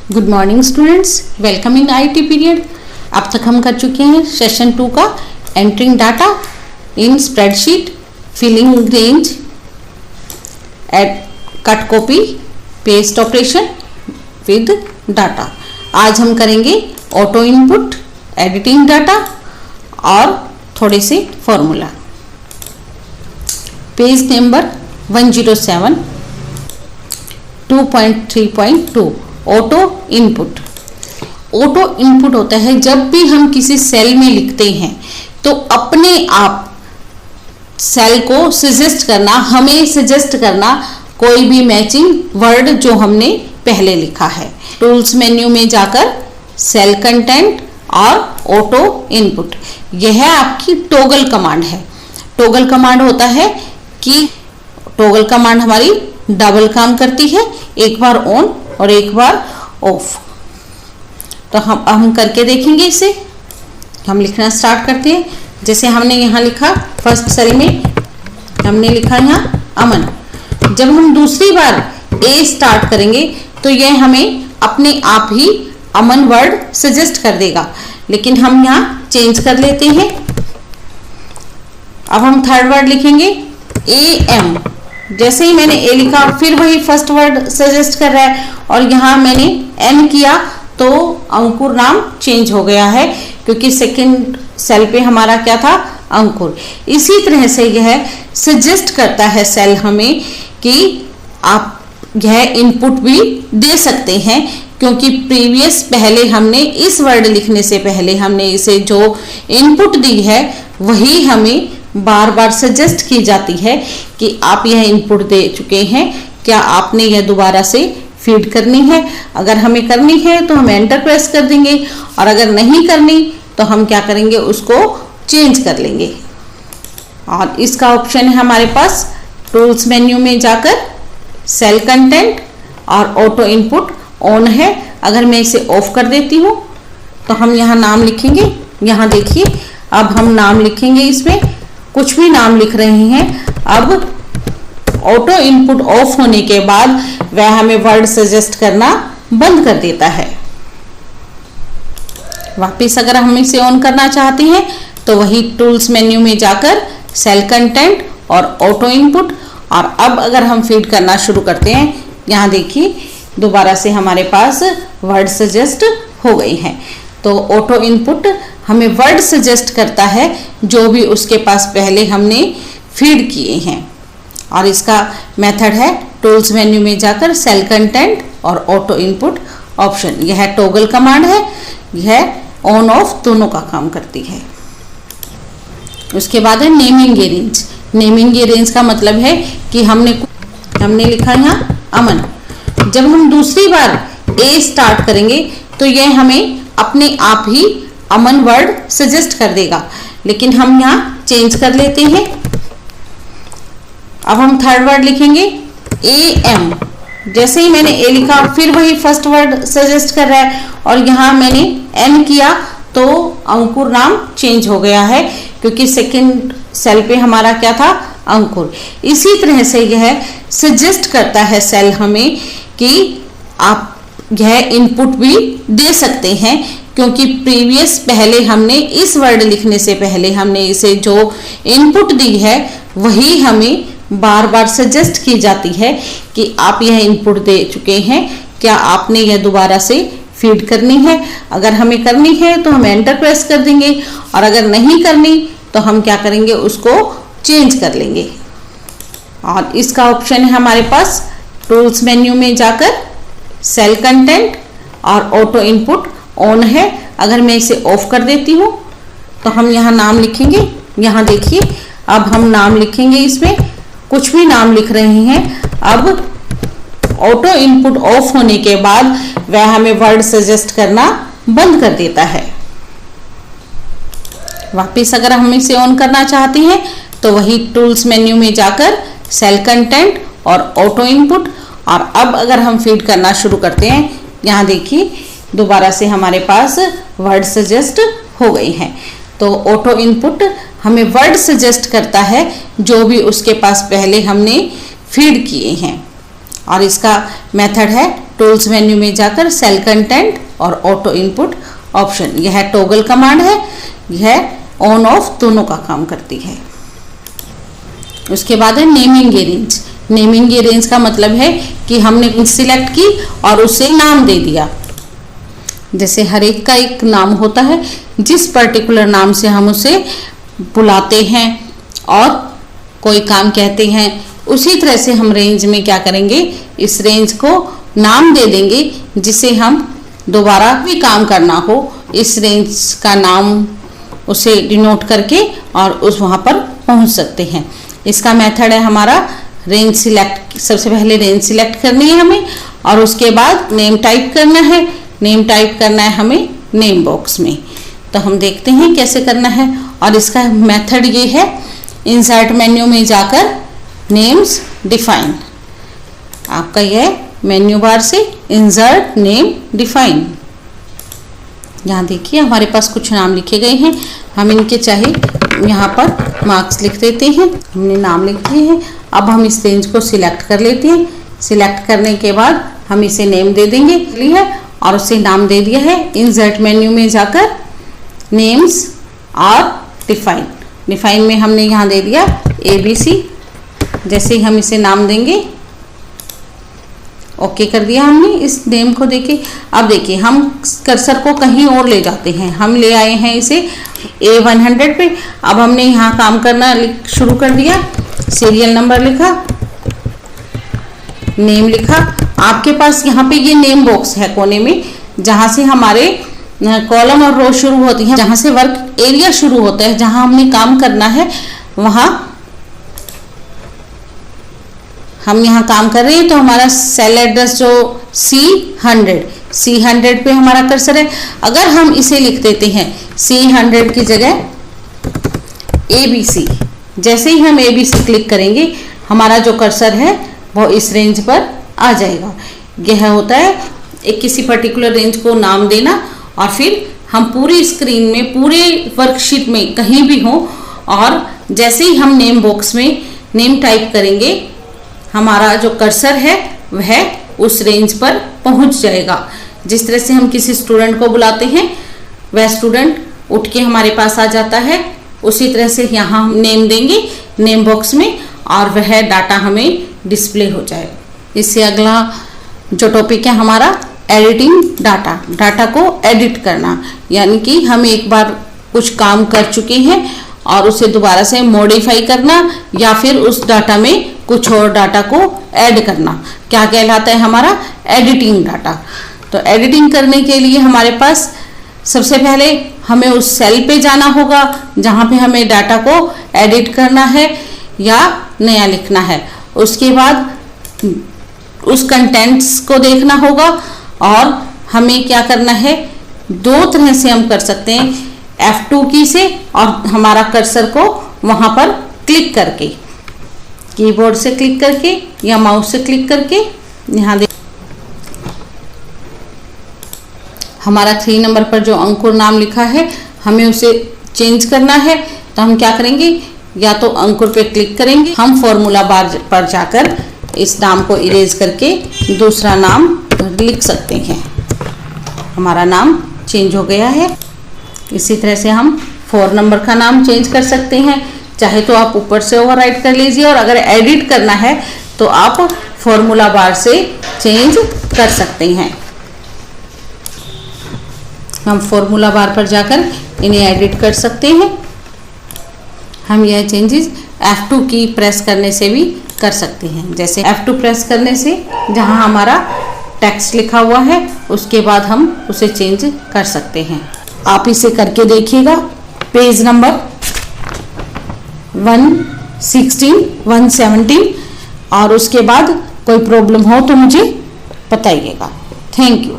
Good morning students, welcome in IT period. अब तक हम कर चुके हैं सेशन 2 का entering data in spreadsheet, filling range, add cut copy, paste operation with data. आज हम करेंगे ऑटो इनपुट, एडिटिंग डाटा और थोड़े से formula. Page number 107 2.3.2 auto input. Auto input होता है जब भी हम किसी सेल में लिखते हैं तो अपने आप सेल को सजेस्ट करना, हमें सजेस्ट करना कोई भी मैचिंग वर्ड जो हमने पहले लिखा है। टूल्स मेन्यू में जाकर सेल कंटेंट और ऑटो इनपुट, यह आपकी टॉगल कमांड है। टॉगल कमांड होता है कि टॉगल कमांड हमारी डबल काम करती है, एक बार ऑन और एक बार ऑफ। तो हम करके देखेंगे इसे। हम लिखना स्टार्ट करते हैं। जैसे हमने यहाँ लिखा फर्स्ट सेल में हमने लिखा यहाँ अमन। जब हम दूसरी बार ए स्टार्ट करेंगे तो यह हमें अपने आप ही अमन वर्ड सजेस्ट कर देगा, लेकिन हम यहाँ चेंज कर लेते हैं। अब हम थर्ड वर्ड लिखेंगे ए एम। जैसे ही मैंने ए लिखा फिर वही फर्स्ट वर्ड सजेस्ट कर रहा है और यहाँ मैंने एन किया तो अंकुर नाम चेंज हो गया है, क्योंकि सेकंड सेल पे हमारा क्या था, अंकुर। इसी तरह से यह सजेस्ट करता है सेल हमें कि आप यह इनपुट भी दे सकते हैं, क्योंकि प्रीवियस पहले हमने इस वर्ड लिखने से पहले हमने इसे जो इनपुट दी है वही हमें बार बार सजेस्ट की जाती है कि आप यह इनपुट दे चुके हैं, क्या आपने यह दोबारा से फीड करनी है। अगर हमें करनी है तो हम एंटर प्रेस कर देंगे, और अगर नहीं करनी तो हम क्या करेंगे, उसको चेंज कर लेंगे। और इसका ऑप्शन है हमारे पास टूल्स मेन्यू में जाकर सेल कंटेंट और ऑटो इनपुट ऑन है। अगर मैं इसे ऑफ कर देती हूँ तो हम यहाँ नाम लिखेंगे। यहाँ देखिए अब हम नाम लिखेंगे, इसमें कुछ भी नाम लिख रहे हैं। अब ऑटो इनपुट ऑफ होने के बाद वह हमें वर्ड सजेस्ट करना बंद कर देता है। वापिस अगर हम इसे ऑन करना चाहते हैं तो वही टूल्स मेन्यू में जाकर सेल कंटेंट और ऑटो इनपुट, और अब अगर हम फीड करना शुरू करते हैं, यहाँ देखिए दोबारा से हमारे पास वर्ड सजेस्ट हो गई हैं। तो ऑटो इनपुट हमें वर्ड सजेस्ट करता है जो भी उसके पास पहले हमने फीड किए हैं। और इसका मेथड है टूल्स मेन्यू में जाकर सेल कंटेंट और ऑटो इनपुट ऑप्शन। यह टॉगल कमांड है, यह ऑन ऑफ दोनों का काम करती है। उसके बाद है नेमिंग ए रेंज। नेमिंग ए रेंज का मतलब है कि हमने लिखा यहाँ अमन। जब हम दूसरी बार ए स्टार्ट करेंगे तो यह हमें अपने आप ही अमन वर्ड सजेस्ट कर देगा, लेकिन हम यहाँ चेंज कर लेते हैं। अब हम थर्ड वर्ड लिखेंगे ए एम। जैसे ही मैंने ए लिखा फिर वही फर्स्ट वर्ड सजेस्ट कर रहा है और यहाँ मैंने एन किया तो अंकुर नाम चेंज हो गया है, क्योंकि सेकंड सेल पे हमारा क्या था, अंकुर। इसी तरह से यह सजेस्ट करता है सेल हमें कि आप यह इनपुट भी दे सकते हैं, क्योंकि प्रीवियस पहले हमने इस वर्ड लिखने से पहले हमने इसे जो इनपुट दी है वही हमें बार बार सजेस्ट की जाती है कि आप यह इनपुट दे चुके हैं, क्या आपने यह दोबारा से फीड करनी है। अगर हमें करनी है तो हम एंटर प्रेस कर देंगे, और अगर नहीं करनी तो हम क्या करेंगे, उसको चेंज कर लेंगे। और इसका ऑप्शन है हमारे पास टूल्स मेन्यू में जाकर सेल कंटेंट और ऑटो इनपुट ऑन है। अगर मैं इसे ऑफ कर देती हूँ तो हम यहाँ नाम लिखेंगे। यहाँ देखिए अब हम नाम लिखेंगे, इसमें कुछ भी नाम लिख रहे हैं। अब ऑटो इनपुट ऑफ होने के बाद वह हमें वर्ड सजेस्ट करना बंद कर देता है। वापिस अगर हम इसे ऑन करना चाहते हैं तो वही टूल्स मेन्यू में जाकर सेल कंटेंट और ऑटो इनपुट, और अब अगर हम फीड करना शुरू करते हैं, यहाँ देखिए दोबारा से हमारे पास वर्ड सजेस्ट हो गई हैं। तो ऑटो इनपुट हमें वर्ड सजेस्ट करता है जो भी उसके पास पहले हमने फीड किए हैं। और इसका मेथड है टूल्स मेन्यू में जाकर सेल कंटेंट और ऑटो इनपुट ऑप्शन, यह टॉगल कमांड है, यह ऑन ऑफ दोनों का काम करती है। उसके बाद है नेमिंग ए रेंज। नेमिंग ए रेंज का मतलब है कि हमने सिलेक्ट की और उसे नाम दे दिया। जैसे हर एक का एक नाम होता है, जिस पर्टिकुलर नाम से हम उसे बुलाते हैं और कोई काम कहते हैं, उसी तरह से हम रेंज में क्या करेंगे, इस रेंज को नाम दे देंगे, जिसे हम दोबारा भी काम करना हो इस रेंज का नाम उसे डिनोट करके और उस वहाँ पर पहुँच सकते हैं। इसका मेथड है हमारा रेंज सिलेक्ट। सबसे पहले रेंज सिलेक्ट करनी है हमें और उसके बाद नेम टाइप करना है। नेम टाइप करना है हमें नेम बॉक्स में। तो हम देखते हैं कैसे करना है। और इसका मेथड ये है, इंसर्ट मेन्यू में जाकर नेम्स डिफाइन, आपका यह मेन्यू बार से इंसर्ट नेम डिफाइन। यहाँ देखिए हमारे पास कुछ नाम लिखे गए हैं, हम इनके चाहे यहाँ पर मार्क्स लिख देते हैं। हमने नाम लिख दिए हैं। अब हम इस रेंज को सिलेक्ट कर लेते हैं। सिलेक्ट करने के बाद हम इसे नेम दे देंगे और उसे नाम दे दिया है। इंसर्ट मेन्यू में जाकर नेम्स और डिफाइन, डिफाइन में हमने यहाँ दे दिया ABC। जैसे ही हम इसे नाम देंगे, ओके कर दिया हमने इस नेम को देके। अब देखिए हम कर्सर को कहीं और ले जाते हैं। हम ले आए हैं इसे A100 पे। अब हमने यहाँ काम करना शुरू कर दिया। सीरियल नंबर लिखा, नेम लिखा। आपके पास यहाँ पे ये नेम बॉक्स है कोने में, जहाँ से हमारे कॉलम और रो शुरू होती हैं, जहाँ से वर्क एरिया शुरू होता है, जहाँ हमने काम करना है, वहाँ हम यहाँ काम कर रहे हैं। तो हमारा सेल एड्रेस जो C100 पे हमारा कर्सर है। अगर हम इसे लिख देते हैं C100 की जगह ABC, जैसे ही हम ABC क्लिक करेंगे, हमारा जो कर्सर है वो इस रेंज पर आ जाएगा। यह होता है एक किसी पर्टिकुलर रेंज को नाम देना और फिर हम पूरी स्क्रीन में, पूरे वर्कशीट में कहीं भी हो, और जैसे ही हम नेम बॉक्स में नेम टाइप करेंगे, हमारा जो कर्सर है वह उस रेंज पर पहुंच जाएगा। जिस तरह से हम किसी स्टूडेंट को बुलाते हैं, वह स्टूडेंट उठ के हमारे पास आ जाता है। उसी तरह से यहाँ हम नेम देंगे नेम बॉक्स में और वह डाटा हमें डिस्प्ले हो जाएगा। इससे अगला जो टॉपिक है हमारा एडिटिंग डाटा, डाटा को एडिट करना। यानी कि हम एक बार कुछ काम कर चुके हैं और उसे दोबारा से मॉडिफाई करना या फिर उस डाटा में कुछ और डाटा को ऐड करना, क्या कहलाता है हमारा एडिटिंग डाटा। तो एडिटिंग करने के लिए हमारे पास सबसे पहले हमें उस सेल पे जाना होगा जहाँ पे हमें डाटा को एडिट करना है या नया लिखना है। उसके बाद उस कंटेंट्स को देखना होगा और हमें क्या करना है, दो तरह से हम कर सकते हैं, F2 की से और हमारा कर्सर को वहाँ पर क्लिक करके, कीबोर्ड से क्लिक करके या माउस से क्लिक करके। यहाँ देख हमारा 3 नंबर पर जो अंकुर नाम लिखा है, हमें उसे चेंज करना है। तो हम क्या करेंगे, या तो अंकुर पे क्लिक करेंगे, हम फॉर्मूला बार पर जाकर इस नाम को इरेज करके दूसरा नाम लिख सकते हैं। हमारा नाम चेंज हो गया है। इसी तरह से हम 4 नंबर का नाम चेंज कर सकते हैं। चाहे तो आप ऊपर से ओवरराइट कर लीजिए और अगर एडिट करना है तो आप फॉर्मूला बार से चेंज कर सकते हैं। हम फॉर्मूला बार पर जाकर इन्हें एडिट कर सकते हैं। हम यह चेंजेस F2 की प्रेस करने से भी कर सकते हैं। जैसे F2 प्रेस करने से जहां हमारा टेक्स्ट लिखा हुआ है उसके बाद हम उसे चेंज कर सकते हैं। आप इसे करके देखिएगा। पेज नंबर 116, 117 और उसके बाद कोई प्रॉब्लम हो तो मुझे बताइएगा। Thank you.